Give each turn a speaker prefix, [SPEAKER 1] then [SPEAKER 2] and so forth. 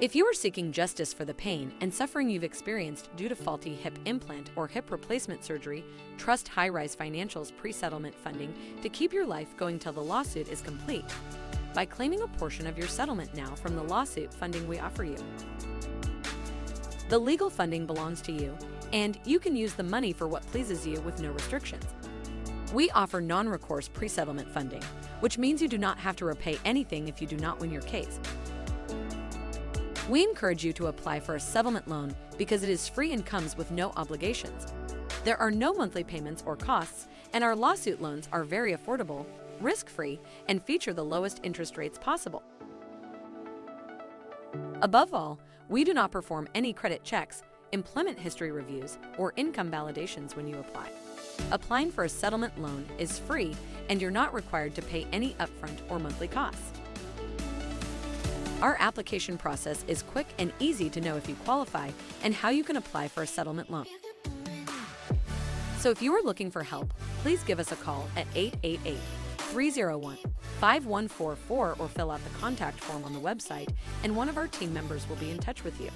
[SPEAKER 1] If you are seeking justice for the pain and suffering you've experienced due to faulty hip implant or hip replacement surgery, trust High Rise Financial's pre-settlement funding to keep your life going till the lawsuit is complete by claiming a portion of your settlement now from the lawsuit funding we offer you. The legal funding belongs to you, and you can use the money for what pleases you with no restrictions. We offer non-recourse pre-settlement funding, which means you do not have to repay anything if you do not win your case. We encourage you to apply for a settlement loan because it is free and comes with no obligations. There are no monthly payments or costs, and our lawsuit loans are very affordable, risk-free, and feature the lowest interest rates possible. Above all, we do not perform any credit checks, employment history reviews, or income validations when you apply. Applying for a settlement loan is free, and you're not required to pay any upfront or monthly costs. Our application process is quick and easy to know if you qualify and how you can apply for a settlement loan. So if you are looking for help, please give us a call at 888-301-5144 or fill out the contact form on the website, and one of our team members will be in touch with you.